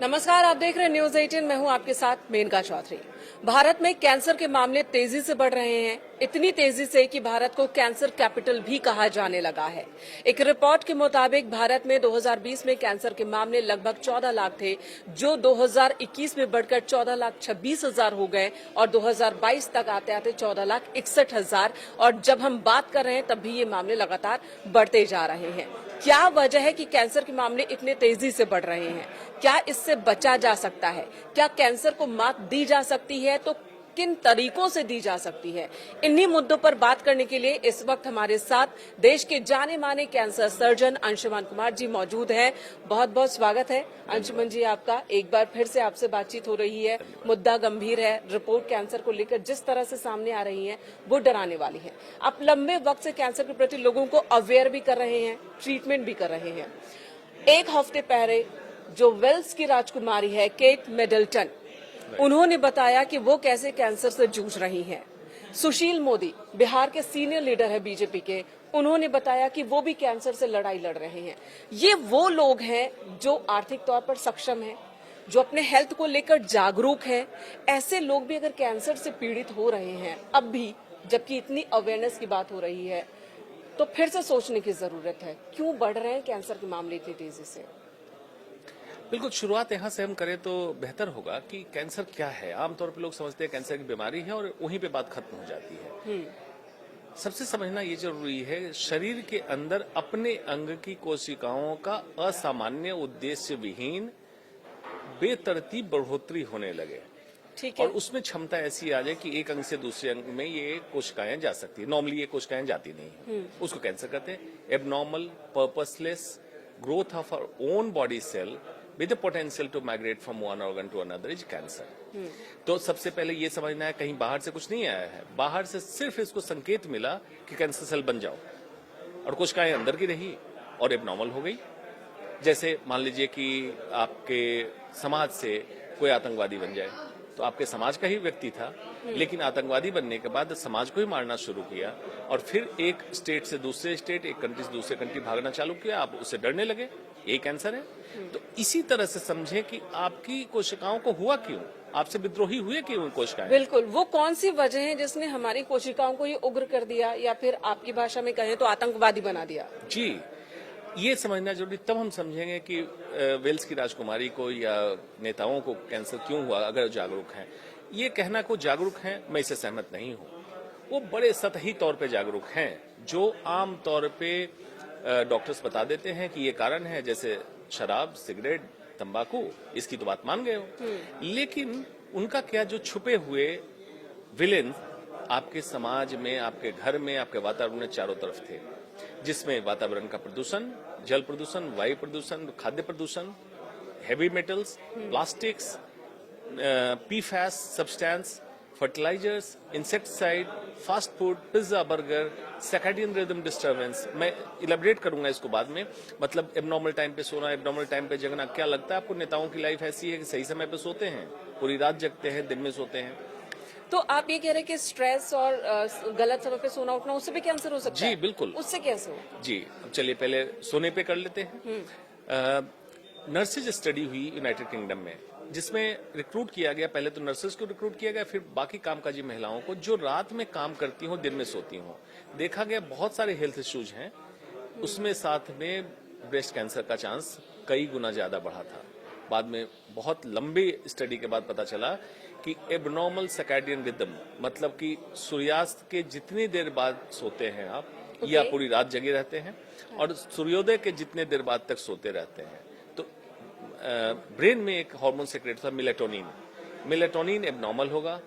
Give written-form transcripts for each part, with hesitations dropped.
नमस्कार, आप देख रहे हैं न्यूज 18। मैं हूं आपके साथ मेनका चौधरी। भारत में कैंसर के मामले तेजी से बढ़ रहे हैं, इतनी तेजी से कि भारत को कैंसर कैपिटल भी कहा जाने लगा है। एक रिपोर्ट के मुताबिक भारत में 2020 में कैंसर के मामले लगभग 14 लाख थे, जो 2021 में बढ़कर 14,26,000 हो गए और 2022 तक आते आते 14,61,000। और जब हम बात कर रहे हैं तब भी ये मामले लगातार बढ़ते जा रहे हैं। क्या वजह है कि कैंसर के मामले इतने तेजी से बढ़ रहे हैं? क्या इससे बचा जा सकता है? क्या कैंसर को मात दी जा सकती है? तो किन तरीकों से दी जा सकती है? इन्हीं मुद्दों पर बात करने के लिए इस वक्त हमारे साथ देश के जाने माने कैंसर सर्जन अंशुमन कुमार जी मौजूद हैं। बहुत बहुत स्वागत है अंशुमन जी आपका। एक बार फिर से आपसे बातचीत हो रही है। मुद्दा गंभीर है। रिपोर्ट कैंसर को लेकर जिस तरह से सामने आ रही है वो डराने वाली है। आप लंबे वक्त से कैंसर के प्रति लोगों को अवेयर भी कर रहे हैं, ट्रीटमेंट भी कर रहे हैं। एक हफ्ते पहले जो वेल्स की राजकुमारी है केट मिडलटन, उन्होंने बताया कि वो कैसे कैंसर से जूझ रही हैं। सुशील मोदी बिहार के सीनियर लीडर है बीजेपी के, उन्होंने बताया कि वो भी कैंसर से लड़ाई लड़ रहे हैं। ये वो लोग हैं जो आर्थिक तौर पर सक्षम हैं, जो अपने हेल्थ को लेकर जागरूक हैं। ऐसे लोग भी अगर कैंसर से पीड़ित हो रहे हैं अब भी, जबकि इतनी अवेयरनेस की बात हो रही है, तो फिर से सोचने की जरूरत है क्यों बढ़ रहे हैं कैंसर के मामले इतनी तेजी से। बिल्कुल, शुरुआत यहाँ से हम करें तो बेहतर होगा कि कैंसर क्या है। आमतौर पर लोग समझते हैं कैंसर की बीमारी है और वहीं पे बात खत्म हो जाती है। सबसे समझना ये जरूरी है, शरीर के अंदर अपने अंग की कोशिकाओं का असामान्य उद्देश्य विहीन बेतरतीब बढ़ोतरी होने लगे। ठीक है। और उसमें क्षमता ऐसी आ जाए कि एक अंग से दूसरे अंग में ये कोशिकाएं जा सकती है। नॉर्मली ये कोशिकाएं जाती नहीं है, उसको कैंसर कहते हैं। Abnormal purposeless growth of our own body cell with the potential to migrate from one organ to another is cancer। तो सबसे पहले ये समझना है कहीं बाहर से कुछ नहीं आया है, बाहर से सिर्फ इसको संकेत मिला कि कैंसर सेल बन जाओ, और कोशिकाएं अंदर की रही और एबनॉर्मल हो गई। जैसे मान लीजिए कि आपके समाज से कोई आतंकवादी बन जाए, तो आपके समाज का ही व्यक्ति था, लेकिन आतंकवादी बनने के बाद समाज को ही मारना शुरू किया और फिर एक स्टेट से दूसरे स्टेट, एक कंट्री से दूसरे कंट्री भागना चालू किया, आप उससे डरने लगे, ये कैंसर है। तो इसी तरह से समझे कि आपकी कोशिकाओं को हुआ क्यों, आपसे विद्रोही हुए क्यों कोशिकाएं। बिल्कुल, वो कौन सी वजह है जिसने हमारी कोशिकाओं को ये उग्र कर दिया, या फिर आपकी भाषा में कहें तो आतंकवादी बना दिया? जी, ये समझना जरूरी, तब हम समझेंगे कि वेल्स की राजकुमारी को या नेताओं को कैंसर क्यों हुआ, अगर जागरूक हैं। ये कहना को जागरूक हैं, मैं इससे सहमत नहीं हूँ। वो बड़े सतही तौर पे जागरूक हैं, जो आम तौर पे डॉक्टर्स बता देते हैं कि ये कारण है, जैसे शराब, सिगरेट, तंबाकू, इसकी तो बात मान गए हो। लेकिन उनका क्या, जो छुपे हुए विलेन आपके समाज में, आपके घर में, आपके वातावरण में चारों तरफ थे, जिसमें वातावरण का प्रदूषण, जल प्रदूषण, वायु प्रदूषण, खाद्य प्रदूषण, heavy metals, plastics, PFAS substance, fertilisers, insecticide, fast food, pizza, burger, circadian rhythm disturbance. मैं इलेबोरेट करूंगा इसको बाद में। मतलब एबनॉर्मल टाइम पे सोना, एबनॉर्मल टाइम पे जगना। क्या लगता है आपको नेताओं की लाइफ ऐसी है कि सही समय पे सोते हैं, पूरी रात जगते हैं, दिन में सोते हैं? तो आप ये कह रहे हैं कि स्ट्रेस और गलत समय पे सोना उठना, उससे भी कैंसर हो सकता है? जी बिल्कुल। उससे कैसे हो? जी, अब चलिए पहले सोने पे कर लेते हैं। नर्सेज स्टडी हुई यूनाइटेड किंगडम में, जिसमें रिक्रूट किया गया, पहले तो नर्सेज को रिक्रूट किया गया, फिर बाकी कामकाजी महिलाओं को जो रात में काम करती हों, दिन में सोती हों। देखा गया बहुत सारे हेल्थ इश्यूज हैं, उसमें साथ में ब्रेस्ट कैंसर का चांस कई गुना ज्यादा बढ़ा था। बाद में बहुत लंबी स्टडी के बाद पता चला कि एबनॉर्मल सर्कैडियन रिदम, मतलब कि सूर्यास्त के जितनी देर बाद सोते हैं आप, या पूरी रात जगे रहते हैं, और सूर्योदय के जितने देर बाद तक सोते रहते हैं, तो ब्रेन में एक हार्मोन सेक्रेट था मेलेटोनिन एबनॉर्मल होगा,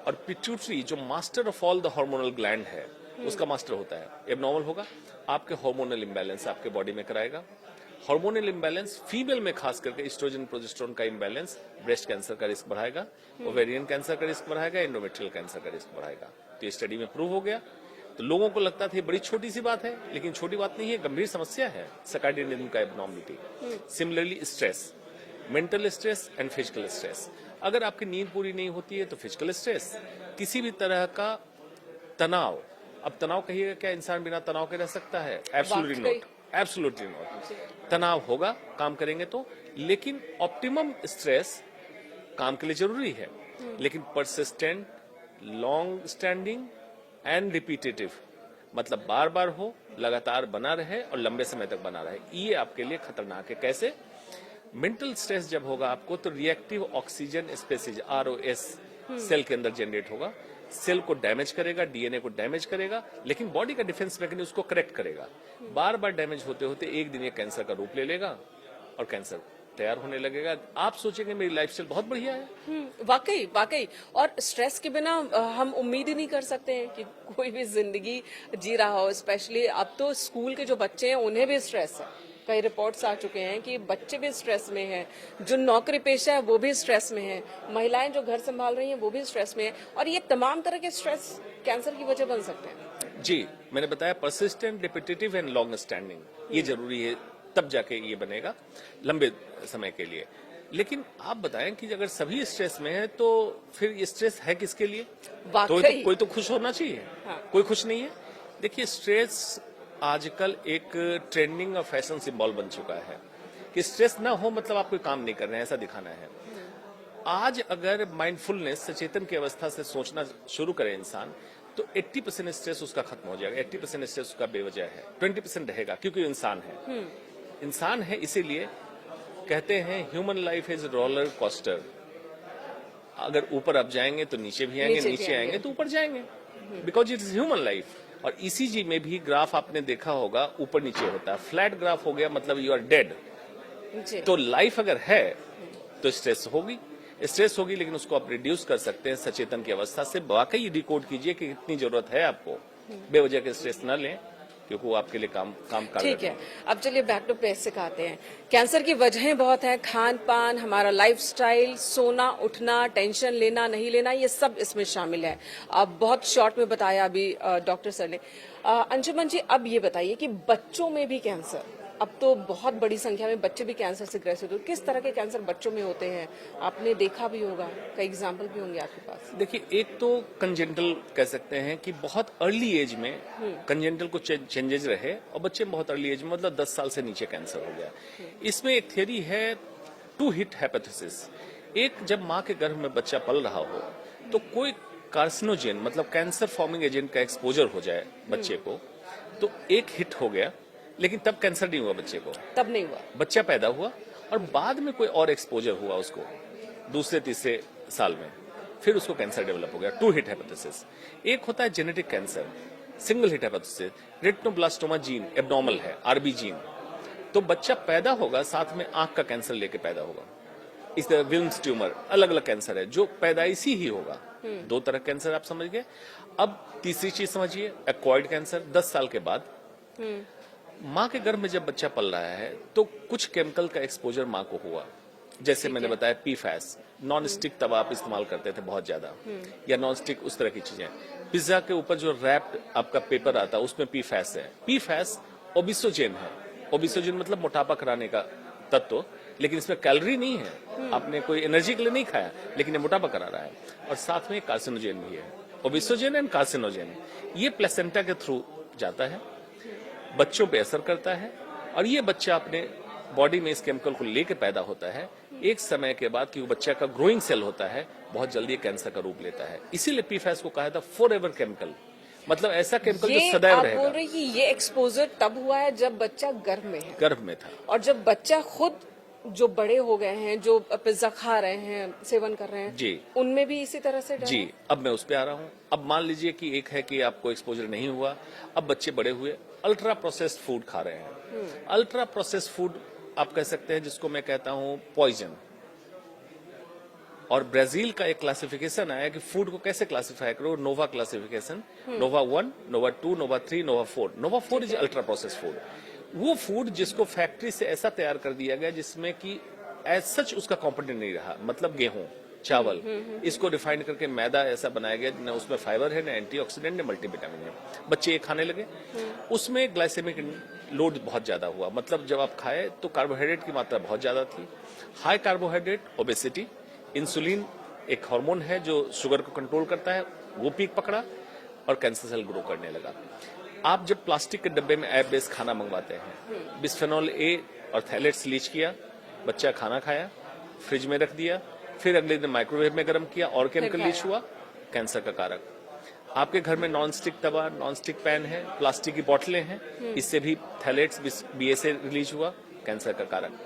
और पिट्यूटरी जो master of all the hormonal gland है, उसका मास्टर होता है, एबनॉर्मल होगा। आपके हार्मोनल इम्बैलेंस आपके बॉडी में कराएगा। हार्मोनल इम्बैलेंस फीमेल में खास करके एस्ट्रोजन प्रोजेस्टेरोन का इम्बैलेंस ब्रेस्ट कैंसर का रिस्क बढ़ाएगा, ओवेरियन कैंसर का रिस्क बढ़ाएगा, एंडोमेट्रियल कैंसर का रिस्क बढ़ाएगा। तो ये स्टडी में प्रूव हो गया। तो लोगों को लगता था ये बड़ी छोटी सी बात है, लेकिन छोटी बात नहीं है, गंभीर समस्या है सर्कैडियन रिदम का abnormality. Similarly stress, mental stress and physical stress. अगर आपकी नींद पूरी नहीं होती है तो फिजिकल स्ट्रेस, किसी भी तरह का तनाव। अब तनाव कहिएगा, क्या इंसान बिना तनाव के रह सकता है? Absolutely not, absolutely not. तनाव होगा काम करेंगे तो, लेकिन ऑप्टिमम स्ट्रेस काम के लिए जरूरी है, लेकिन persistent, long standing and repetitive, मतलब बार बार हो, लगातार बना रहे और लंबे समय तक बना रहे, ये आपके लिए खतरनाक है। कैसे? मेंटल स्ट्रेस जब होगा आपको तो reactive oxygen species ROS cell के अंदर जनरेट होगा, सेल को डैमेज करेगा, DNA को डैमेज करेगा, लेकिन बॉडी का डिफेंस मैकेनिज्म उसको करेक्ट करेगा। बार बार डैमेज होते होते एक दिन ये कैंसर का रूप ले लेगा और कैंसर तैयार होने लगेगा। आप सोचेंगे मेरी लाइफस्टाइल बहुत बढ़िया है। वाकई वाकई। और स्ट्रेस के बिना हम उम्मीद ही नहीं कर सकते हैं कि कोई भी जिंदगी जी रहा हो। स्पेशली अब तो स्कूल के जो बच्चे हैं उन्हें भी स्ट्रेस है। कई रिपोर्ट्स आ चुके हैं कि बच्चे भी स्ट्रेस में हैं, जो नौकरी पेशा है वो भी स्ट्रेस में है, महिलाएं जो घर संभाल रही हैं वो भी स्ट्रेस में है, और ये तमाम तरह के स्ट्रेस कैंसर की वजह बन सकते हैं। जी, मैंने बताया persistent, repetitive and long standing, ये जरूरी है, तब जाके ये बनेगा लंबे समय के लिए। लेकिन आप बताएं कि अगर सभी स्ट्रेस में है तो फिर ये स्ट्रेस है किसके लिए? कोई तो खुश होना चाहिए। हाँ। कोई खुश नहीं है। देखिए, स्ट्रेस आजकल एक ट्रेंडिंग और फैशन सिंबल बन चुका है कि स्ट्रेस ना हो मतलब आप कोई काम नहीं कर रहे हैं, ऐसा दिखाना है। आज अगर माइंडफुलनेस, सचेतन की अवस्था से सोचना शुरू करे इंसान, तो 80% स्ट्रेस उसका खत्म हो जाएगा। 80% स्ट्रेस उसका बेवजह है, 20% रहेगा क्योंकि इंसान है। इंसान है, इसीलिए कहते हैं human life is roller coaster. अगर ऊपर आप जाएंगे तो नीचे भी आएंगे, नीचे आएंगे तो ऊपर जाएंगे, because it is human life. और ECG में भी ग्राफ आपने देखा होगा, ऊपर नीचे होता है। फ्लैट ग्राफ हो गया मतलब यू आर डेड। तो लाइफ अगर है तो स्ट्रेस होगी, लेकिन उसको आप रिड्यूस कर सकते हैं सचेतन की अवस्था से। वाकई डिकोड कीजिए कि इतनी जरूरत है आपको, बेवजह के स्ट्रेस न लें, क्योंकि वो आपके लिए काम ठीक है। अब चलिए बैक टू बेसिक आते हैं। कैंसर की वजहें बहुत हैं, खान पान, हमारा लाइफस्टाइल, सोना उठना, टेंशन लेना नहीं लेना, ये सब इसमें शामिल है। अब बहुत शॉर्ट में बताया अभी डॉक्टर सर ने। अंजुमन जी, अब ये बताइए कि बच्चों में भी कैंसर, अब तो बहुत बड़ी संख्या में बच्चे भी कैंसर से ग्रसित होते हैं। किस तरह के कैंसर बच्चों में होते हैं? आपने देखा भी होगा, कई एग्जाम्पल भी होंगे आपके पास। देखिए, एक तो कंजेंटल कह सकते हैं कि बहुत अर्ली एज में कंजेंटल को चेंजेस रहे और बच्चे में बहुत अर्ली एज में, मतलब 10 साल से नीचे कैंसर हो गया। इसमें एक थियरी है 2 हिट हाइपोथेसिस। एक, जब माँ के गर्भ में बच्चा पल रहा हो तो कोई कार्सिनोजेन मतलब कैंसर फॉर्मिंग एजेंट का एक्सपोजर हो जाए बच्चे को, तो एक हिट हो गया, लेकिन तब कैंसर नहीं हुआ बच्चे को, तब नहीं हुआ, बच्चा पैदा हुआ और बाद में कोई और एक्सपोजर हुआ उसको दूसरे तीसरे साल में, फिर उसको कैंसर डेवलप हो गया। 2 हिट हाइपोथेसिस। एक होता है genetic cancer, single hit hypothesis. Retinoblastoma gene abnormal है, RB जीन, तो बच्चा पैदा होगा साथ में आंख का कैंसर लेके पैदा होगा। इस तरह विल्म्स ट्यूमर, अलग अलग कैंसर है जो पैदाइशी ही होगा। 2 तरह कैंसर आप समझ गए। अब तीसरी चीज समझिए, एक्वायर्ड कैंसर 10 साल के बाद। माँ के गर्भ में जब बच्चा पल रहा है तो कुछ केमिकल का एक्सपोजर माँ को हुआ, जैसे मैंने बताया PFAS, नॉन स्टिक तवा आप इस्तेमाल करते थे बहुत ज्यादा, या नॉन स्टिक उस तरह की चीजें। पिज्जा के ऊपर जो रैप्ड आपका पेपर आता है उसमें PFAS है। PFAS ओबिसोजेन है। ओबिसोजेन मतलब मोटापा कराने का तत्व, लेकिन इसमें कैलोरी नहीं है, आपने कोई एनर्जी के लिए नहीं खाया, लेकिन ये मोटापा करा रहा है। और साथ में कार्सिनोजेन भी है, ओबिसोजेन एंड कार्सिनोजेन। ये प्लेसेंटा के थ्रू जाता है, बच्चों पे असर करता है, और ये बच्चा अपने बॉडी में इस केमिकल को लेके पैदा होता है। एक समय के बाद, क्योंकि बच्चा का ग्रोइंग सेल होता है, बहुत जल्दी कैंसर का रूप लेता है। इसीलिए PFAS को कहा था फॉरएवर केमिकल, मतलब ऐसा केमिकल जो सदैव रहेगा। आप बोल रहे हैं कि ये एक्सपोजर तब हुआ है जब बच्चा गर्भ में है, गर्भ में था, और जब बच्चा खुद जो बड़े हो गए हैं, जो पिज्जा खा रहे हैं, सेवन कर रहे हैं जी, उनमें भी इसी तरह से जी। अब मैं उस पे आ रहा हूँ। अब मान लीजिए कि एक है कि आपको एक्सपोजर नहीं हुआ, अब बच्चे बड़े हुए, अल्ट्रा प्रोसेस्ड फूड खा रहे हैं। अल्ट्रा प्रोसेस्ड फूड आप कह सकते हैं, जिसको मैं कहता हूँ पॉइजन। और ब्राजील का एक क्लासिफिकेशन आया कि फूड को कैसे क्लासिफाई करो, NOVA classification, NOVA 1, NOVA 2, NOVA 3, NOVA 4। NOVA 4 is ultra processed food. वो फूड जिसको फैक्ट्री से ऐसा तैयार कर दिया गया जिसमें कि एज सच उसका कॉम्पोनेंट नहीं रहा, मतलब गेहूं, चावल, इसको रिफाइंड करके मैदा ऐसा बनाया गया, न उसमें फाइबर है, न एंटीऑक्सीडेंट, न मल्टीविटामिन है। बच्चे ये खाने लगे, उसमें ग्लाइसेमिक लोड बहुत ज्यादा हुआ, मतलब जब आप खाए तो कार्बोहाइड्रेट की मात्रा बहुत ज्यादा थी। हाई कार्बोहाइड्रेट, ओबेसिटी, इंसुलिन एक हार्मोन है जो शुगर को कंट्रोल करता है, वो पीक पकड़ा और कैंसर सेल ग्रो करने लगा। आप जब प्लास्टिक के डब्बे में ऐप बेस्ड खाना मंगवाते हैं, बिस्फेनॉल A और थैलेट्स लीच किया, बच्चा खाना खाया, फ्रिज में रख दिया, फिर अगले दिन माइक्रोवेव में गर्म किया और केमिकल लीच हुआ, कैंसर का कारक। आपके घर में नॉन स्टिक तवा, नॉन स्टिक पैन है, प्लास्टिक की बोतलें हैं, इससे भी थैलेट्स बीएसए रिलीज हुआ, कैंसर का कारक।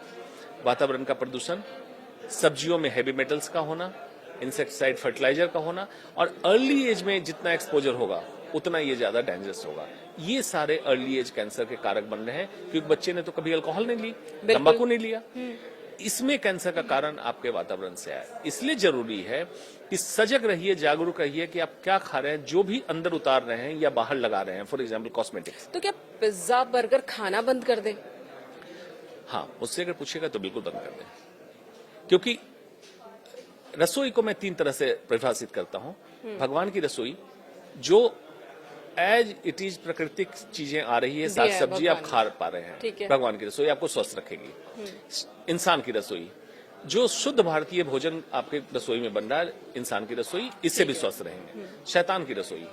वातावरण का प्रदूषण, सब्जियों में हैवी मेटल्स का होना, इंसेक्टिसाइड फर्टिलाइजर का होना, और अर्ली एज में जितना एक्सपोजर होगा उतना ये ज्यादा डेंजरस होगा। ये सारे अर्ली एज कैंसर के कारक बन रहे हैं, क्योंकि बच्चे ने तो कभी अल्कोहल नहीं ली, तंबाकू नहीं लिया। इसमें कैंसर का कारण आपके वातावरण से आया। इसलिए जरूरी है कि सजग रहिए, जागरूक रहिए कि आप क्या खा रहे हैं, जो भी अंदर उतार रहे हैं या बाहर लगा रहे हैं, फॉर एग्जाम्पल कॉस्मेटिक्स। तो क्या पिज्जा बर्गर खाना बंद कर दें? हाँ, मुझसे अगर पूछेगा तो बिल्कुल बंद कर दें, क्योंकि रसोई को मैं 3 तरह से परिभाषित करता हूं। भगवान की रसोई, जो एज इट इज प्राकृतिक चीजें आ रही है, साग सब्जी आप खा पा रहे हैं, भगवान की रसोई आपको स्वस्थ रखेगी। इंसान की रसोई, जो शुद्ध भारतीय भोजन आपके रसोई में बन रहा है, इंसान की रसोई, इससे भी स्वस्थ रहेंगे। शैतान की रसोई,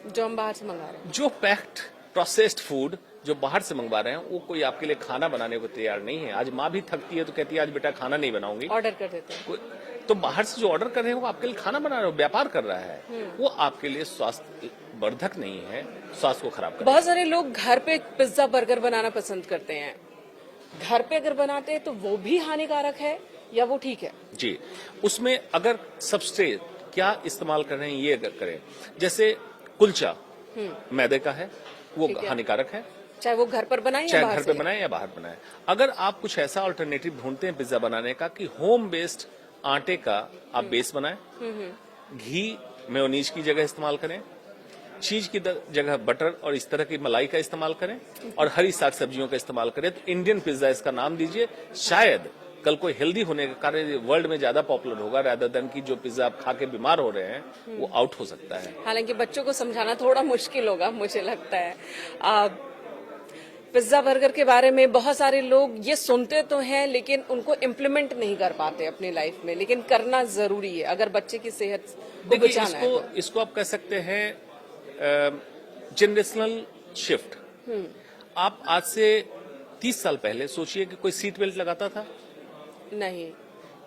जो हम बाहर से मंगा रहे हैं, जो पैक्ड प्रोसेस्ड फूड जो बाहर से मंगवा रहे हैं, वो कोई आपके लिए खाना बनाने को तैयार नहीं है। आज माँ भी थकती है तो कहती है आज बेटा खाना नहीं बनाऊंगी, ऑर्डर कर देते हैं। तो बाहर से जो ऑर्डर कर रहे हैं वो आपके लिए खाना बना रहे हो, व्यापार कर रहा है, वो आपके लिए स्वास्थ्य वर्धक नहीं है, स्वास्थ्य को खराब कर। बहुत सारे लोग घर पे पिज्जा बर्गर बनाना पसंद करते हैं। घर पे अगर बनाते हैं तो वो भी हानिकारक है या वो ठीक है? जी, उसमें अगर सबस्ट्रेट क्या इस्तेमाल कर रहे हैं ये अगर करें, जैसे कुलचा मैदे का है, वो हानिकारक है, चाहे वो घर पर बनाए चाहे घर पे बनाए या बाहर बनाए। अगर आप कुछ ऐसा अल्टरनेटिव ढूंढते हैं पिज्जा बनाने का कि होम बेस्ड आटे का आप बेस बनाएं, घी मेयोनीज की जगह इस्तेमाल करें, चीज की जगह बटर और इस तरह की मलाई का इस्तेमाल करें, और हरी साग सब्जियों का इस्तेमाल करें, तो इंडियन पिज्जा इसका नाम दीजिए। शायद कल को हेल्दी होने के कारण वर्ल्ड में ज्यादा पॉपुलर होगा, रादर देन की जो पिज्जा आप खा के बीमार हो रहे हैं वो आउट हो सकता है। हालांकि बच्चों को समझाना थोड़ा मुश्किल होगा, मुझे लगता है। पिज्जा बर्गर के बारे में बहुत सारे लोग ये सुनते तो हैं लेकिन उनको इम्प्लीमेंट नहीं कर पाते अपनी लाइफ में, लेकिन करना जरूरी है अगर बच्चे की सेहत को बचाना है तो। इसको आप कह सकते हैं जनरेशनल शिफ्ट। आप आज से 30 साल पहले सोचिए कि कोई सीट बेल्ट लगाता था? नहीं।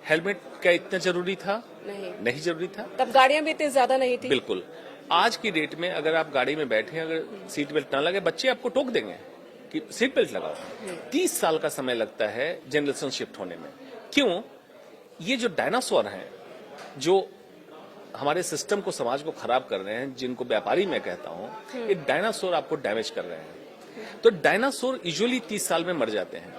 हेलमेट क्या इतना जरूरी था? नहीं जरूरी था। तब गाड़ियां भी इतनी ज्यादा नहीं थी। बिल्कुल। आज की डेट में अगर आप गाड़ी में बैठे, अगर सीट बेल्ट ना लगे, बच्चे आपको टोक देंगे कि सीट बेल्ट लगाओ। 30 साल का समय लगता है जनरेशन शिफ्ट होने में। क्यों? ये जो डायनासोर हैं, जो हमारे सिस्टम को, समाज को खराब कर रहे हैं, जिनको व्यापारी मैं कहता हूं, ये डायनासोर आपको डैमेज कर रहे हैं। तो डायनासोर यूजुअली 30 साल में मर जाते हैं,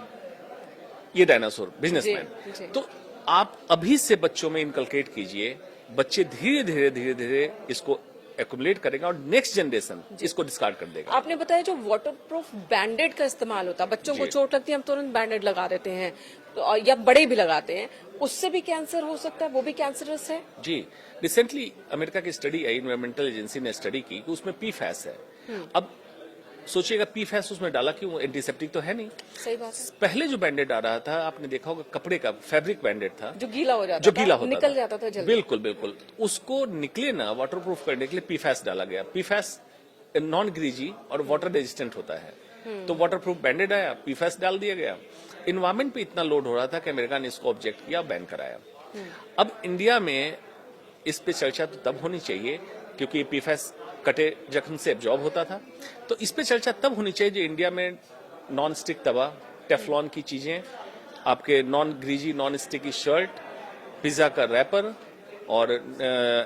ये डायनासोर बिजनेसमैन। तो आप अभी से बच्चों में इनकलकेट कीजिए, बच्चे धीरे धीरे इसको एक्युमुलेट करेगा और नेक्स्ट जनरेशन इसको डिस्कार्ड कर देगा। आपने बताया जो वाटरप्रूफ बैंडेड का इस्तेमाल होता है, बच्चों को चोट लगती है हम तुरंत बैंडेड लगा देते हैं, तो या बड़े भी लगाते हैं, उससे भी कैंसर हो सकता है, वो भी कैंसरस है? जी, रिसेंटली अमेरिका की स्टडी आई, एनवायरमेंटल एजेंसी ने स्टडी की कि उसमें पीफैस है। अब सोचिएगा पीफैस उसमें डाला क्यों? एंटीसेप्टिक तो है नहीं। सही बात है। पहले जो बैंडेड आ रहा था, आपने देखा होगा, कपड़े का फैब्रिक बैंडेड था, जो गीला हो जाता था, निकल जाता था जल्दी। बिल्कुल। उसको निकले ना वाटरप्रूफ करने के लिए पीफैस डाला गया। पीफैस नॉन ग्रीजी और वाटर रेजिस्टेंट होता है, तो वाटरप्रूफ बैंडेड आया, पीफैस डाल दिया गया। इन्वायरमेंट पे इतना लोड हो रहा था कि अमेरिका ने इसको ऑब्जेक्ट किया, बैन कराया। अब इंडिया में इस पे चर्चा तो तब होनी चाहिए क्योंकि पीफैस कटे जख्म से एब्जॉर्ब होता था, तो इस पे चर्चा तब होनी चाहिए जो इंडिया में नॉन स्टिक तवा, टेफ्लॉन की चीजें, आपके non greasy non sticky shirt, pizza का रैपर और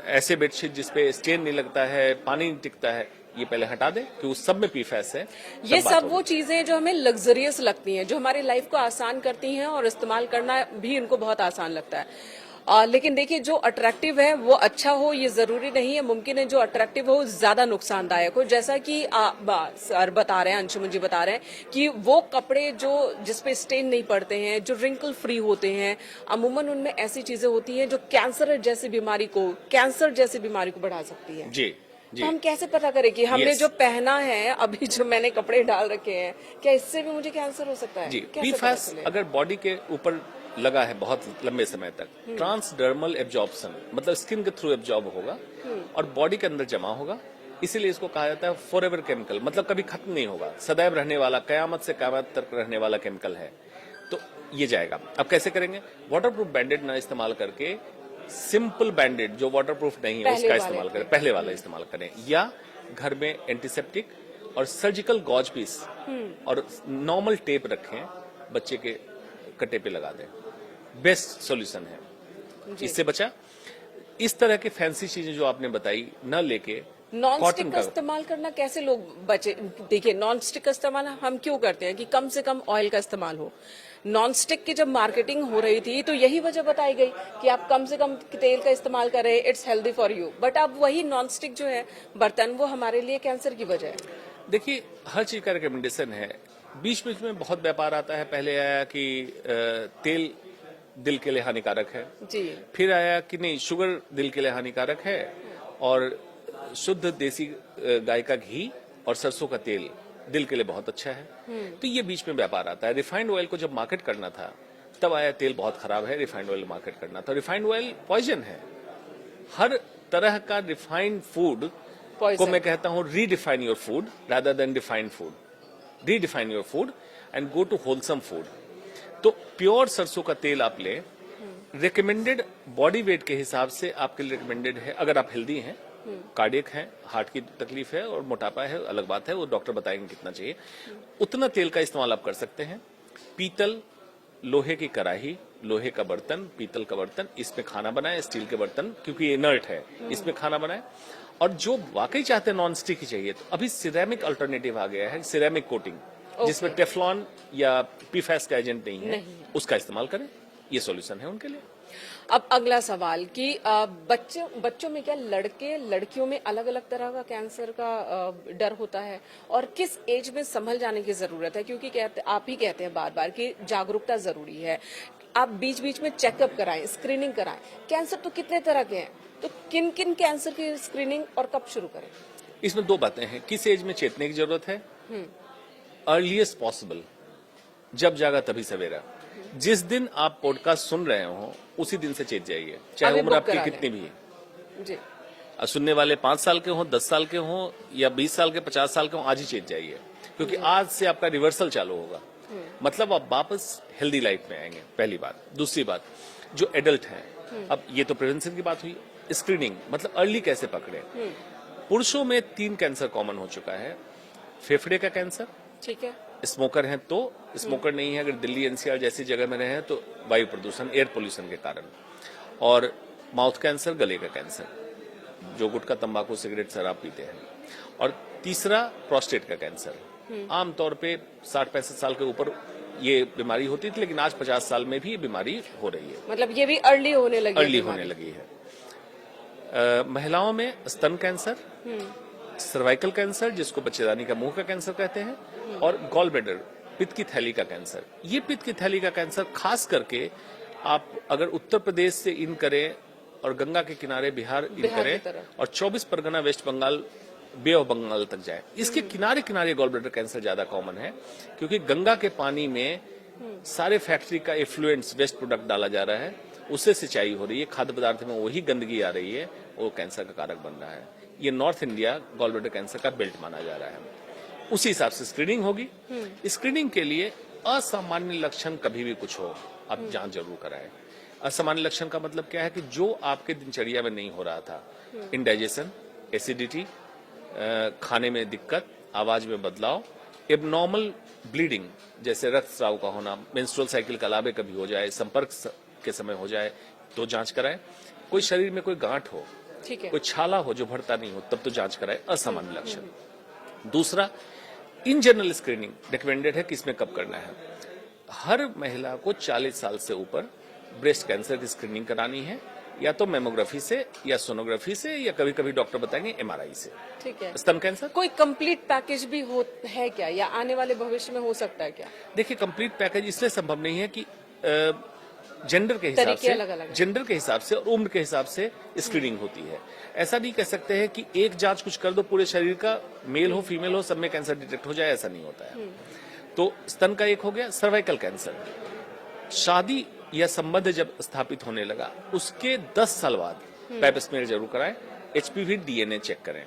ऐसे बेडशीट जिसपे स्टेन नहीं लगता है, पानी नहीं टिकता है, ये पहले हटा दें कि उस सब में पीफैस है। ये सब वो चीजें जो हमें लग्जरियस लगती हैं, जो हमारी लाइफ को आसान करती हैं और इस्तेमाल करना भी इनको बहुत आसान लगता है। लेकिन देखिए जो अट्रैक्टिव है वो अच्छा हो ये जरूरी नहीं है, मुमकिन है जो अट्रैक्टिव हो ज्यादा नुकसानदायक हो। जैसा कि सर बता रहे हैं, अंशुमन जी बता रहे हैं कि वो कपड़े जो जिसपे स्टेन नहीं पड़ते हैं, जो रिंकल फ्री होते हैं, अमूमन उनमें ऐसी चीजें होती हैं जो कैंसर जैसी बीमारी को बढ़ा सकती है। जी। तो हम कैसे पता करें कि हमने जो पहना है, अभी जो मैंने कपड़े डाल रखे हैं, क्या इससे भी मुझे कैंसर हो सकता है? जी, पीफैस अगर बॉडी के ऊपर लगा है बहुत लंबे समय तक, ट्रांसडर्मल एब्जॉर्प्शन, मतलब स्किन के थ्रू एब्जॉर्ब होगा और बॉडी के अंदर जमा होगा, इसीलिए इसको कहा जाता है फॉरएवर केमिकल, मतलब कभी खत्म नहीं होगा, सदैव रहने वाला, कयामत से कयामत तक रहने वाला केमिकल है। तो ये जाएगा। अब कैसे करेंगे? वाटरप्रूफ बैंडेड ना इस्तेमाल करके सिंपल बैंडेड जो वाटरप्रूफ नहीं है उसका इस्तेमाल करें, पहले वाला इस्तेमाल करें, या घर में एंटीसेप्टिक और सर्जिकल गॉज पीस और नॉर्मल टेप रखें, बच्चे के कटे पे लगा दें, बेस्ट सॉल्यूशन है। इससे बचा। इस तरह के फैंसी चीजें जो आपने बताई न लेके नॉन कॉटन स्टिक का का इस्तेमाल करना कैसे लोग बचे? देखिए, नॉन स्टिक का इस्तेमाल हम क्यों करते हैं कि कम से कम ऑयल का इस्तेमाल हो। नॉन स्टिक की जब मार्केटिंग हो रही थी तो यही वजह बताई गई कि आप कम से कम तेल का इस्तेमाल करें, it's healthy for you. But अब वही नॉन स्टिक जो है बर्तन, वो हमारे लिए कैंसर की वजह है। देखिए, हर चीज का रिकमेंडेशन है। बीच बीच में बहुत व्यापार आता है। पहले आया कि तेल दिल के लिए हानिकारक है जी, फिर आया कि नहीं, शुगर दिल के लिए हानिकारक है, और शुद्ध देसी गाय का घी और सरसों का तेल दिल के लिए बहुत अच्छा है। तो ये बीच में व्यापार आता है। रिफाइंड ऑयल को जब मार्केट करना था तब आया तेल बहुत खराब है, रिफाइंड ऑयल मार्केट करना था। रिफाइंड ऑयल पॉइजन है। हर तरह का रिफाइंड फूड को मैं कहता हूं redefine your food rather than defined food. Redefine your food and go to wholesome food. तो प्योर सरसों का तेल आप ले, रिकमेंडेड बॉडी वेट के हिसाब से आपके लिए रिकमेंडेड है। अगर आप हेल्दी हैं, कार्डियक हैं, हार्ट की तकलीफ है और मोटापा है, अलग बात है, वो डॉक्टर बताएंगे कितना चाहिए, उतना तेल का इस्तेमाल आप कर सकते हैं। पीतल, लोहे की कढ़ाई, लोहे का बर्तन, पीतल का बर्तन, इसमें खाना बनाए। स्टील के बर्तन क्योंकि ये इनर्ट है, इसमें खाना बनाए। और जो वाकई चाहते हैं नॉन स्टिक ही चाहिए, तो अभी सिरेमिक अल्टरनेटिव आ गया है, सिरेमिक कोटिंग, जिसमें टेफ्लॉन या पीफैस का एजेंट नहीं है, उसका इस्तेमाल करें। ये सॉल्यूशन है उनके लिए। अब अगला सवाल कि बच्चों में क्या लड़के लड़कियों में अलग अलग तरह का कैंसर का डर होता है, और किस एज में संभल जाने की जरूरत है? क्योंकि आप ही कहते हैं बार बार कि जागरूकता जरूरी है। आप बीच बीच में चेकअप कराएं, स्क्रीनिंग कराएं। कैंसर तो कितने तरह के हैं, तो किन किन कैंसर की स्क्रीनिंग और कब शुरू करें? इसमें दो बातें हैं। किस एज में चेतने की जरूरत है? अर्लीस्ट पॉसिबल, जब जागा तभी सवेरा। जिस दिन आप पॉडकास्ट सुन रहे हो उसी दिन से चेत जाइए, चाहे उम्र आपकी कितनी भी है जी। सुनने वाले 5 साल के हों, 10 साल के हों, या 20 साल के, 50 साल के हों, आज ही चेत जाइए, क्योंकि आज से आपका रिवर्सल चालू होगा। मतलब आप वापस हेल्दी लाइफ में आएंगे, पहली बात। दूसरी बात, जो एडल्ट हैं, अब ये तो प्रिवेंशन की बात हुई। स्क्रीनिंग मतलब अर्ली कैसे पकड़े। पुरुषों में 3 कैंसर कॉमन हो चुका है। फेफड़े का कैंसर, ठीक है, स्मोकर हैं तो, स्मोकर नहीं है अगर दिल्ली एनसीआर जैसी जगह में रहे हैं तो वायु प्रदूषण, एयर पोल्यूशन के कारण, और माउथ कैंसर, गले का कैंसर, जो गुटखा, तंबाकू, सिगरेट, शराब पीते हैं, और तीसरा प्रोस्टेट का कैंसर। आमतौर पे 60-65 साल के ऊपर ये बीमारी होती थी, लेकिन आज 50 साल में भी ये बीमारी हो रही है। मतलब ये भी अर्ली होने लगी है। महिलाओं में स्तन कैंसर, सर्वाइकल कैंसर जिसको बच्चेदानी का मुंह का कैंसर कहते हैं, और गॉल ब्लैडर, पित्त की थैली का कैंसर। ये पित्त की थैली का कैंसर खास करके आप अगर उत्तर प्रदेश से इन करें और गंगा के किनारे बिहार इन करें और 24 Pargana, west Bengal, bay of Bengal तक जाए, इसके किनारे किनारे गॉल ब्लैडर कैंसर ज्यादा कॉमन है, क्योंकि गंगा के पानी में सारे फैक्ट्री का इफ्लुएंस, वेस्ट प्रोडक्ट डाला जा रहा है, उससे सिंचाई हो रही है, खाद्य पदार्थ में वही गंदगी आ रही है, वो कैंसर का कारक बन रहा है। ये north India gall bladder cancer का बेल्ट माना जा रहा है। उसी हिसाब से स्क्रीनिंग होगी। स्क्रीनिंग के लिए असामान्य लक्षण कभी भी कुछ हो, आप जांच जरूर कराएं। असामान्य लक्षण का मतलब क्या है कि जो आपके दिनचर्या में नहीं हो रहा था, इंडाइजेशन, एसिडिटी, खाने में दिक्कत, आवाज में बदलाव, एबनॉर्मल ब्लीडिंग जैसे रक्तस्राव का होना, मेंस्ट्रुअल साइकिल का लाभ कभी हो जाए, संपर्क के समय हो जाए तो जांच कराएं। कोई शरीर में कोई गांठ हो, ठीक है, कोई छाला हो जो भरता नहीं हो, तब तो जांच कराएं। असामान्य लक्षण। दूसरा, इन जनरल स्क्रीनिंग रिकमेंडेड है कि इसमें कब करना है। हर महिला को 40 साल से ऊपर ब्रेस्ट कैंसर की स्क्रीनिंग करानी है, या तो मेमोग्राफी से या सोनोग्राफी से, या कभी कभी डॉक्टर बताएंगे एमआरआई से। ठीक है। स्तन कैंसर कोई कंप्लीट पैकेज भी है क्या, या आने वाले भविष्य में हो सकता है क्या? देखिए, कंप्लीट पैकेज इसलिए संभव नहीं है कि जेंडर के हिसाब से और उम्र के हिसाब से स्क्रीनिंग होती है। ऐसा नहीं कह सकते हैं कि एक जांच कुछ कर दो पूरे शरीर का, मेल हो फीमेल हो, सब में कैंसर डिटेक्ट हो जाए, ऐसा नहीं होता है। तो स्तन का एक हो गया। सर्वाइकल कैंसर, शादी या संबंध जब स्थापित होने लगा उसके 10 साल बाद पैप स्मीयर जरूर कराएं, एचपीवी डीएनए चेक करें।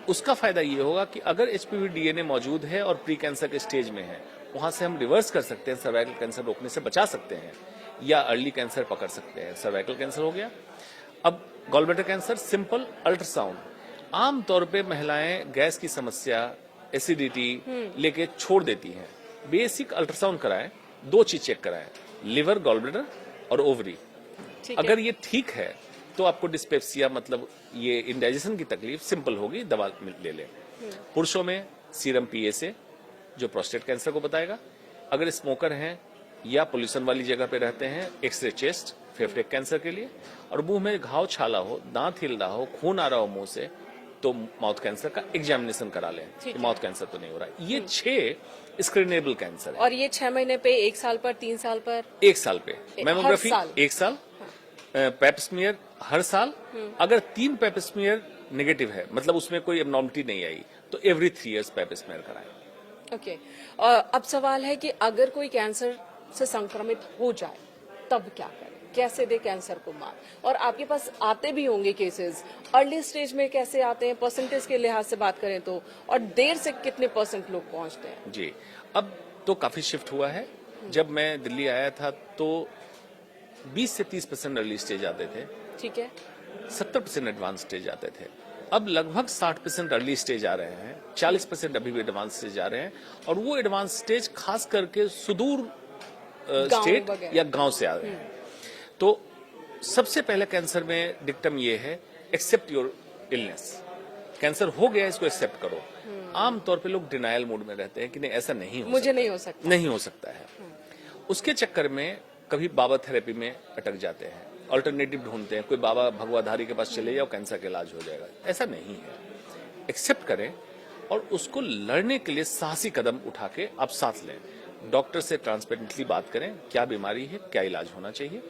उसका फायदा ये होगा कि अगर एचपीवी डीएनए मौजूद है और प्री कैंसर के स्टेज में है वहां से हम रिवर्स कर सकते हैं, सर्वाइकल कैंसर रोकने से बचा सकते हैं या अर्ली कैंसर पकड़ सकते हैं। सर्वाइकल कैंसर हो गया। अब gall bladder cancer, simple ultrasound. आमतौर पे महिलाएं गैस की समस्या, एसिडिटी लेके छोड़ देती हैं। बेसिक अल्ट्रासाउंड कराएं, 2 चीज चेक कराएं, लिवर, गॉल ब्लैडर और ओवरी। अगर ये ठीक है तो आपको डिस्पेप्सिया मतलब ये इंडाइजेशन की तकलीफ सिंपल होगी, दवा ले लें। पुरुषों में सीरम PSA जो प्रोस्टेट कैंसर को बताएगा। अगर स्मोकर हैं या पोल्यूशन वाली जगह पे रहते हैं, एक्सरे चेस्ट फेफड़े कैंसर के लिए। और मुंह में घाव छाला हो, दांत हिल रहा हो, खून आ रहा हो मुंह से, तो माउथ कैंसर का एग्जामिनेशन करा लें कि माउथ कैंसर तो नहीं हो रहा। ये 6 स्क्रीनेबल कैंसर है। और ये 6 महीने पे, 1 साल पर, 3 साल पर? 1 साल पे मैमोग्राफी 1 साल, पेप स्मीयर हर साल। अगर 3 पेप स्मीयर नेगेटिव है, मतलब उसमें कोई एबनॉर्मलिटी नहीं आई, तो एवरी 3 इयर्स पेप स्मीयर कराएं। ओके। और अब सवाल है कि अगर कोई कैंसर से संक्रमित हो जाए तब क्या करें, कैसे दे कैंसर को मार? और आपके पास आते भी होंगे केसेस, अर्ली स्टेज में कैसे आते हैं, परसेंटेज के लिहाज से बात करें तो, और देर से कितने % लोग पहुंचते हैं? जी, अब तो काफी शिफ्ट हुआ है। जब मैं दिल्ली आया था तो 20 से 30% अर्ली स्टेज आते थे, ठीक है, 70% एडवांस स्टेज आते थे। अब लगभग 60% अर्ली स्टेज आ रहे हैं, 40% अभी भी एडवांस स्टेज आ रहे हैं। और वो एडवांस स्टेज खास करके सुदूर स्टेट या गांव से आ रहे हैं। तो सबसे पहले कैंसर में डिक्टम ये है, एक्सेप्ट योर इलनेस। कैंसर हो गया, इसको एक्सेप्ट करो। आमतौर पे लोग डिनायल मूड में रहते हैं कि नहीं, ऐसा नहीं हो मुझे नहीं हो सकता, नहीं हो सकता है। उसके चक्कर में कभी बाबा थेरेपी में अटक जाते हैं, अल्टरनेटिव ढूंढते हैं, कोई बाबा भगवाधारी के पास चले जाओ, कैंसर का इलाज हो जाएगा। ऐसा नहीं है। एक्सेप्ट करें और उसको लड़ने के लिए साहसी कदम उठा के आप साथ लें। डॉक्टर से ट्रांसपेरेंटली बात करें, क्या बीमारी है, क्या इलाज होना चाहिए।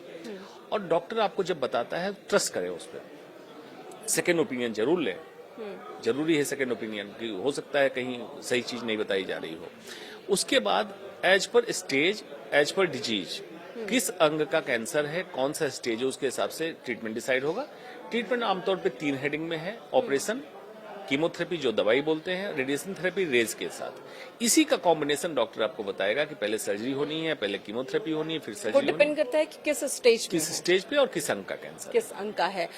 और डॉक्टर आपको जब बताता है, ट्रस्ट करें उस पर। सेकेंड ओपिनियन जरूर लें, जरूरी है सेकेंड ओपिनियन, कि हो सकता है कहीं सही चीज नहीं बताई जा रही हो। उसके बाद as per stage, as per disease, किस अंग का कैंसर है, कौन सा स्टेज है, उसके हिसाब से ट्रीटमेंट डिसाइड होगा। ट्रीटमेंट आमतौर पे 3 हेडिंग में है, ऑपरेशन, कीमोथेरेपी जो दवाई बोलते हैं, रेडिएशन थेरेपी रेज के साथ। इसी का कॉम्बिनेशन डॉक्टर आपको बताएगा कि पहले सर्जरी होनी है, पहले कीमोथेरेपी होनी है, फिर सर्जरी। डिपेंड करता है कि किस स्टेज पे और किस अंग का कैंसर, किस अंग का है।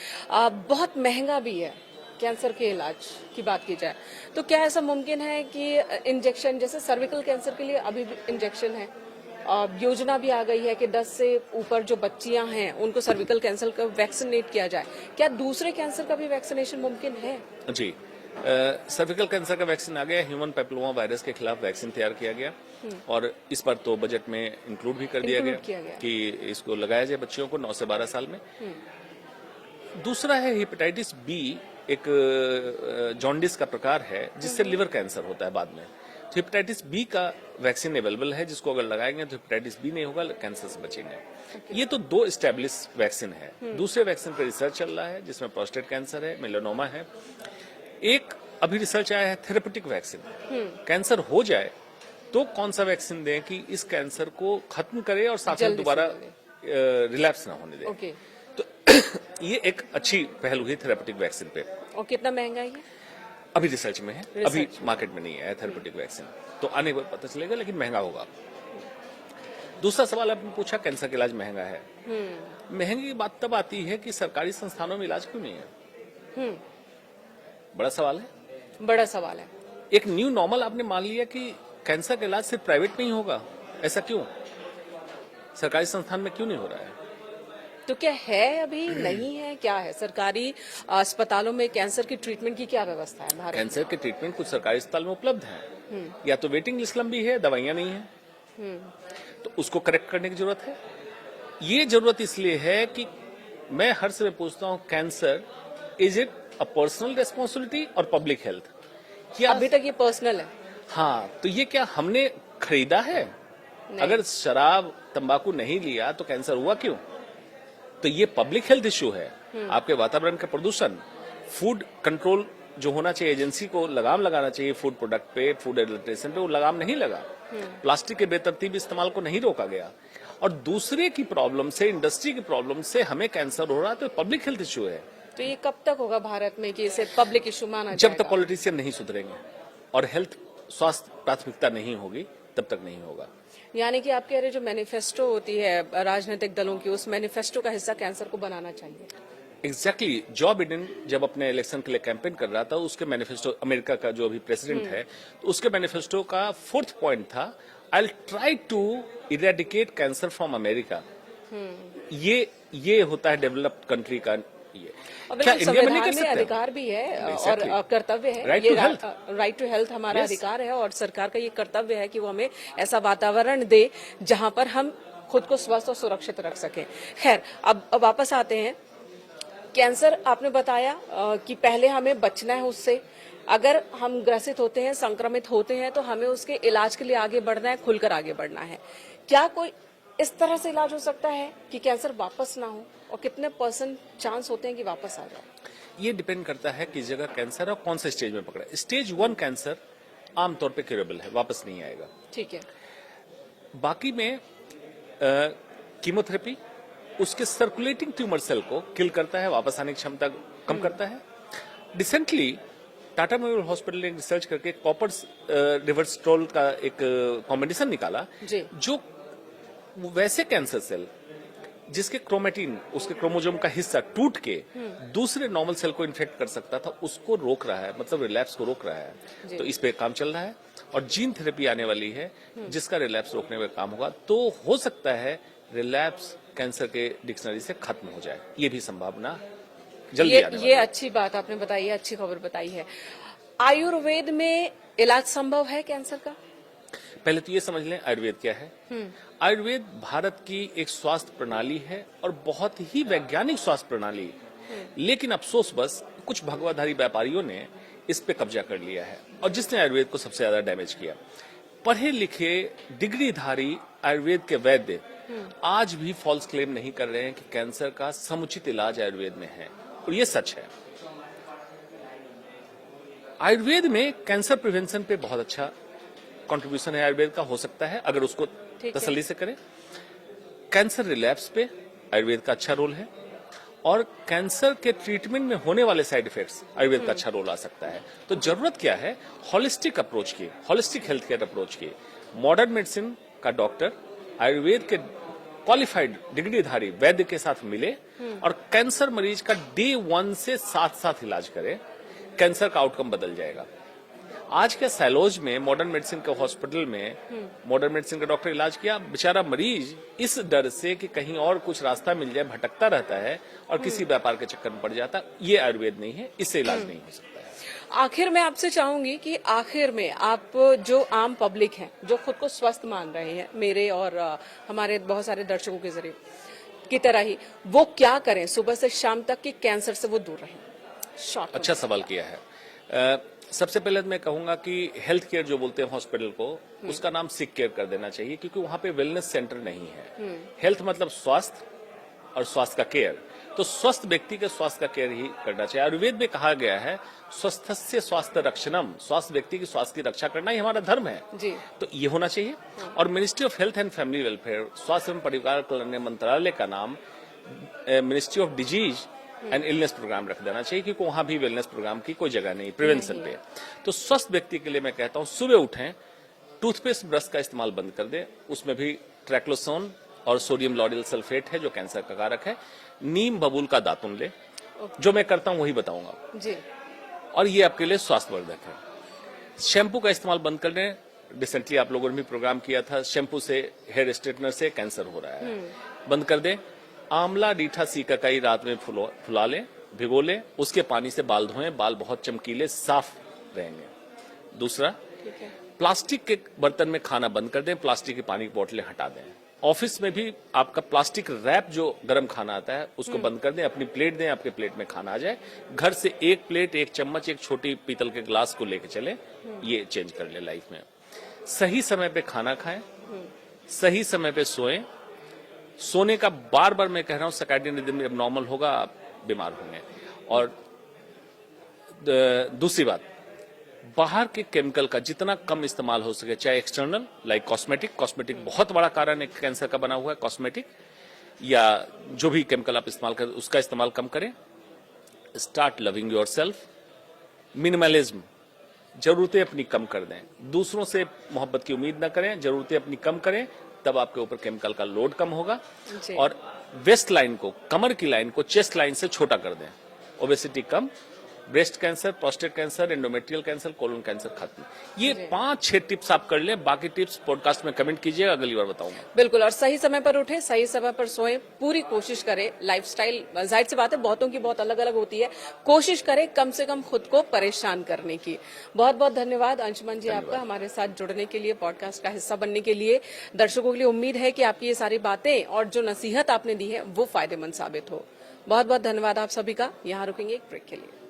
बहुत महंगा भी है कैंसर के इलाज की बात की जाए तो। क्या ऐसा मुमकिन है कि इंजेक्शन, जैसे सर्विकल कैंसर के लिए अभी भी इंजेक्शन है, योजना भी आ गई है कि 10 से ऊपर जो बच्चियां हैं उनको सर्विकल कैंसर का वैक्सीनेट किया जाए, क्या दूसरे कैंसर का भी वैक्सीनेशन मुमकिन है? जी, सर्विकल कैंसर का वैक्सीन आ गया, ह्यूमन पैपिलोमा वायरस के खिलाफ वैक्सीन तैयार किया गया और इस पर तो बजट में इंक्लूड भी कर दिया गया कि इसको लगाया जाए बच्चियों को 9 से 12 साल में। दूसरा है हेपेटाइटिस बी, एक जॉन्डिस का प्रकार है जिससे लिवर कैंसर होता है बाद में। तो हेपेटाइटिस बी का वैक्सीन अवेलेबल है, जिसको अगर लगाएंगे तो हेपेटाइटिस बी नहीं होगा, कैंसर से बचेंगे। ये तो 2 एस्टेब्लिश वैक्सीन है। दूसरे वैक्सीन पर रिसर्च चल रहा है जिसमें प्रोस्टेट कैंसर है, मेलानोमा है। एक अभी रिसर्च आया है थेरेपेटिक वैक्सीन। कैंसर हो जाए तो कौन सा वैक्सीन दें कि इस कैंसर को खत्म करे और साथ में दोबारा रिलैप्स ना होने दे। तो ये एक अच्छी पहल हुई थेरेपेटिक वैक्सीन पे। और कितना महंगा है? अभी रिसर्च में है, अभी मार्केट में नहीं आया थेरेपेटिक वैक्सीन, तो आने के बाद पता चलेगा, लेकिन महंगा होगा। दूसरा सवाल आपने पूछा, कैंसर का इलाज महंगा है। महंगी की बात तब आती है कि सरकारी संस्थानों में इलाज क्यों नहीं है। बड़ा सवाल है, बड़ा सवाल है। एक न्यू नॉर्मल आपने मान लिया कि कैंसर का इलाज सिर्फ प्राइवेट में ही होगा, ऐसा क्यों? सरकारी संस्थान में क्यों नहीं हो रहा है? तो क्या है, अभी नहीं है, क्या है? सरकारी अस्पतालों में कैंसर की ट्रीटमेंट की क्या व्यवस्था है भारत? कैंसर के ट्रीटमेंट कुछ सरकारी अस्पताल में उपलब्ध है, या तो वेटिंग लिस्ट लंबी है, दवाइयां नहीं है, तो उसको करेक्ट करने की जरूरत है। ये जरूरत इसलिए है कि मैं हर समय पूछता हूं, cancer is it a personal responsibility और पब्लिक हेल्थ? क्या अभी तक ये पर्सनल है। हाँ, तो ये क्या हमने खरीदा है? अगर शराब तंबाकू नहीं लिया तो कैंसर हुआ क्यों? तो ये पब्लिक हेल्थ इश्यू है। आपके वातावरण का प्रदूषण, फूड कंट्रोल जो होना चाहिए, एजेंसी को लगाम लगाना चाहिए फूड प्रोडक्ट पे, फूड एडल्ट्रेशन पे, वो लगाम नहीं लगा। प्लास्टिक के बेतरतीब इस्तेमाल को नहीं रोका गया, और दूसरे की प्रॉब्लम से, इंडस्ट्री की प्रॉब्लम से हमें कैंसर हो रहा है, तो पब्लिक हेल्थ इश्यू है। तो ये कब तक होगा भारत में कि इसे पब्लिक इश्यू माना जाएगा? जब तक पॉलिटिशियन नहीं सुधरेंगे और हेल्थ स्वास्थ्य प्राथमिकता नहीं होगी, तब तक नहीं होगा। यानी कि आप कह रहे जो मैनिफेस्टो होती है राजनीतिक दलों की, उस मैनिफेस्टो का हिस्सा कैंसर को बनाना चाहिए। एग्जैक्टली जो बिडेन जब अपने इलेक्शन के लिए कैंपेन कर रहा था, उसके मैनिफेस्टो, अमेरिका का जो अभी प्रेसिडेंट है, तो उसके मैनिफेस्टो का 4th पॉइंट था, I will try to eradicate cancer from America. ये होता है डेवलप्ड कंट्री का। ये और क्या बिल्कुल इंडिया में नहीं संविधान कर में सकते? अधिकार भी है Exactly. और कर्तव्य है। Right ये to health. Right to health हमारा Yes. अधिकार है और सरकार का ये कर्तव्य है कि वो हमें ऐसा वातावरण दे जहां पर हम खुद को स्वस्थ और सुरक्षित रख सकें। खैर, अब वापस आते हैं। कैंसर आपने बताया कि पहले हमें बचना है उससे। अगर हम ग्रसित होते हैं, संक्रमित होते हैं, तो हमें उसके इलाज के लिए आगे बढ़ना है, खुलकर आगे बढ़ना है। क्या कोई इस तरह से इलाज हो सकता है कि कैंसर वापस ना हो, और कितने % चांस होते हैं कि वापस आ जाए? ये डिपेंड करता है किस जगह कैंसर है और कौन से स्टेज में पकड़ा है। स्टेज 1 कैंसर आमतौर पे क्यूरेबल है, वापस नहीं आएगा। ठीक है। बाकी में कीमोथेरेपी उसके सर्कुलेटिंग ट्यूमर सेल को किल करता है, वापस आने की क्षमता कम करता है। रिसेंटली टाटा मेमोरियल हॉस्पिटल ने रिसर्च करके कॉपर रिवर्सट्रोल का एक कॉम्बिनेशन निकाला, जी। जो वैसे कैंसर सेल जिसके क्रोमेटिन, उसके क्रोमोसोम का हिस्सा टूट के दूसरे नॉर्मल सेल को इन्फेक्ट कर सकता था, उसको रोक रहा है, मतलब रिलैप्स को रोक रहा है। तो इस पे काम चल रहा है और जीन थेरेपी आने वाली है जिसका रिलैप्स रोकने में काम होगा। तो हो सकता है रिलैप्स कैंसर के डिक्शनरी से खत्म हो जाए, ये भी संभावना जल्दी आने वाली ये है। अच्छी बात आपने बताई है, अच्छी खबर बताई है। आयुर्वेद में इलाज संभव है कैंसर का? पहले तो ये समझ लें आयुर्वेद क्या है। आयुर्वेद भारत की एक स्वास्थ्य प्रणाली है और बहुत ही वैज्ञानिक स्वास्थ्य प्रणाली। लेकिन अफसोस बस कुछ भगवाधारी व्यापारियों ने इस पे कब्जा कर लिया है और जिसने आयुर्वेद को सबसे ज्यादा डैमेज किया। पढ़े लिखे डिग्रीधारी आयुर्वेद के वैद्य आज भी फॉल्स क्लेम नहीं कर रहे हैं कि कैंसर का समुचित इलाज आयुर्वेद में है, और ये सच है। आयुर्वेद में कैंसर प्रिवेंशन पे बहुत अच्छा कंट्रीब्यूशन है आयुर्वेद का, हो सकता है अगर उसको तसल्ली से करें। कैंसर रिलैप्स पे आयुर्वेद का अच्छा रोल है और कैंसर के ट्रीटमेंट में होने वाले साइड इफेक्ट्स आयुर्वेद का अच्छा रोल आ सकता है। तो जरूरत क्या है? होलिस्टिक अप्रोच की, होलिस्टिक हेल्थ केयर अप्रोच की। मॉडर्न मेडिसिन का डॉक्टर आयुर्वेद के क्वालिफाइड डिग्रीधारी वैद्य के साथ मिले और कैंसर मरीज का डे 1 से साथ साथ इलाज करे, कैंसर का आउटकम बदल जाएगा। आज के सैलोज में मॉडर्न मेडिसिन के हॉस्पिटल में मॉडर्न मेडिसिन का डॉक्टर इलाज किया, बेचारा मरीज इस डर से कि कहीं और कुछ रास्ता मिल जाए भटकता रहता है और किसी व्यापार के चक्कर में पड़ जाता। ये आयुर्वेद नहीं है, इससे इलाज नहीं हो सकता है। आखिर मैं आपसे चाहूंगी कि आखिर में आप जो आम पब्लिक है, जो खुद को स्वस्थ मान रहे हैं, मेरे और हमारे बहुत सारे दर्शकों के जरिए की तरह ही, वो क्या करें सुबह से शाम तक कि कैंसर से वो दूर रहें? शॉर्ट अच्छा सवाल किया है। सबसे पहले मैं कहूंगा कि हेल्थ केयर जो बोलते हैं हॉस्पिटल को, उसका नाम सिक केयर कर देना चाहिए, क्योंकि वहां पे वेलनेस सेंटर नहीं है। हेल्थ मतलब स्वास्थ्य और स्वास्थ्य का केयर, तो स्वस्थ व्यक्ति के स्वास्थ्य का केयर ही करना चाहिए। आयुर्वेद में कहा गया है स्वस्थस्य स्वास्थ्य रक्षणम, स्वास्थ्य व्यक्ति की स्वास्थ्य की रक्षा करना ही हमारा धर्म है जी। तो ये होना चाहिए। और ministry of health and family welfare, स्वास्थ्य एवं परिवार कल्याण मंत्रालय का नाम ministry of disease and illness program रख देना चाहिए, क्योंकि वहां भी वेलनेस प्रोग्राम की कोई जगह नहीं प्रिवेंशन पे। तो स्वस्थ व्यक्ति के लिए मैं कहता हूं सुबह उठें, टूथपेस्ट ब्रश का इस्तेमाल बंद कर दें, उसमें भी ट्रैक्लोसोन और सोडियम लॉरियल सल्फेट है जो कैंसर का कारक है। नीम बबूल का दातुन ले, जो मैं करता हूं वही बताऊंगा जी। और ये आपके लिए स्वास्थ्यवर्धक है। शैम्पू का इस्तेमाल बंद कर दें। रिसेंटली आप लोगों ने भी प्रोग्राम किया था, शैम्पू से, हेयर स्ट्रेटनर से कैंसर हो रहा है, बंद कर दें। आंवला रीठा सीकाकाई रात में फुला लें, भिगो लें, उसके पानी से बाल धोएं, बाल बहुत चमकीले साफ रहेंगे। दूसरा, प्लास्टिक के बर्तन में खाना बंद कर दें, प्लास्टिक की पानी की बोतलें हटा दें। ऑफिस में भी आपका प्लास्टिक रैप जो गर्म खाना आता है उसको बंद कर दें, अपनी प्लेट दें, आपके प्लेट में खाना आ जाए। घर से एक प्लेट, एक चम्मच, एक छोटी पीतल के ग्लास को लेके चले, ये चेंज कर ले लाइफ में। सही समय पे खाना खाएं, सही समय पे सोएं। सोने का बार बार मैं कह रहा हूं, सर्कैडियन रिदम जब नॉर्मल होगा आप बीमार होंगे। और दूसरी बात, बाहर के केमिकल का जितना कम इस्तेमाल हो सके, चाहे एक्सटर्नल लाइक कॉस्मेटिक बहुत बड़ा कारण है कैंसर का बना हुआ है, कॉस्मेटिक या जो भी केमिकल आप इस्तेमाल करें उसका इस्तेमाल कम करें। Start loving yourself. मिनिमलिज्म, जरूरतें अपनी कम कर दें, दूसरों से मोहब्बत की उम्मीद न करें, जरूरतें अपनी कम करें, तब आपके ऊपर केमिकल का लोड कम होगा। और वेस्ट लाइन को, कमर की लाइन को चेस्ट लाइन से छोटा कर दें। ओबेसिटी कम, breast cancer, prostate cancer, endometrial cancer, colon cancer खत्म। ये 5-6 टिप्स आप कर लें, बाकी टिप्स पॉडकास्ट में कमेंट कीजिएगा, अगली बार बताऊंगा। बिल्कुल, और सही समय पर उठे, सही समय पर सोएं, पूरी कोशिश करें। लाइफस्टाइल जाहिर सी बात है बहुतों की बहुत अलग अलग होती है, कोशिश करें कम से कम खुद को परेशान करने की। बहुत बहुत धन्यवाद अंशुमन जी आपका हमारे साथ जुड़ने के लिए, पॉडकास्ट का हिस्सा बनने के लिए। दर्शकों के लिए उम्मीद है कि आपकी ये सारी बातें और जो नसीहत आपने दी है वो फायदेमंद साबित हो। बहुत बहुत धन्यवाद आप सभी का। यहाँ रुकेंगे एक ब्रेक के लिए।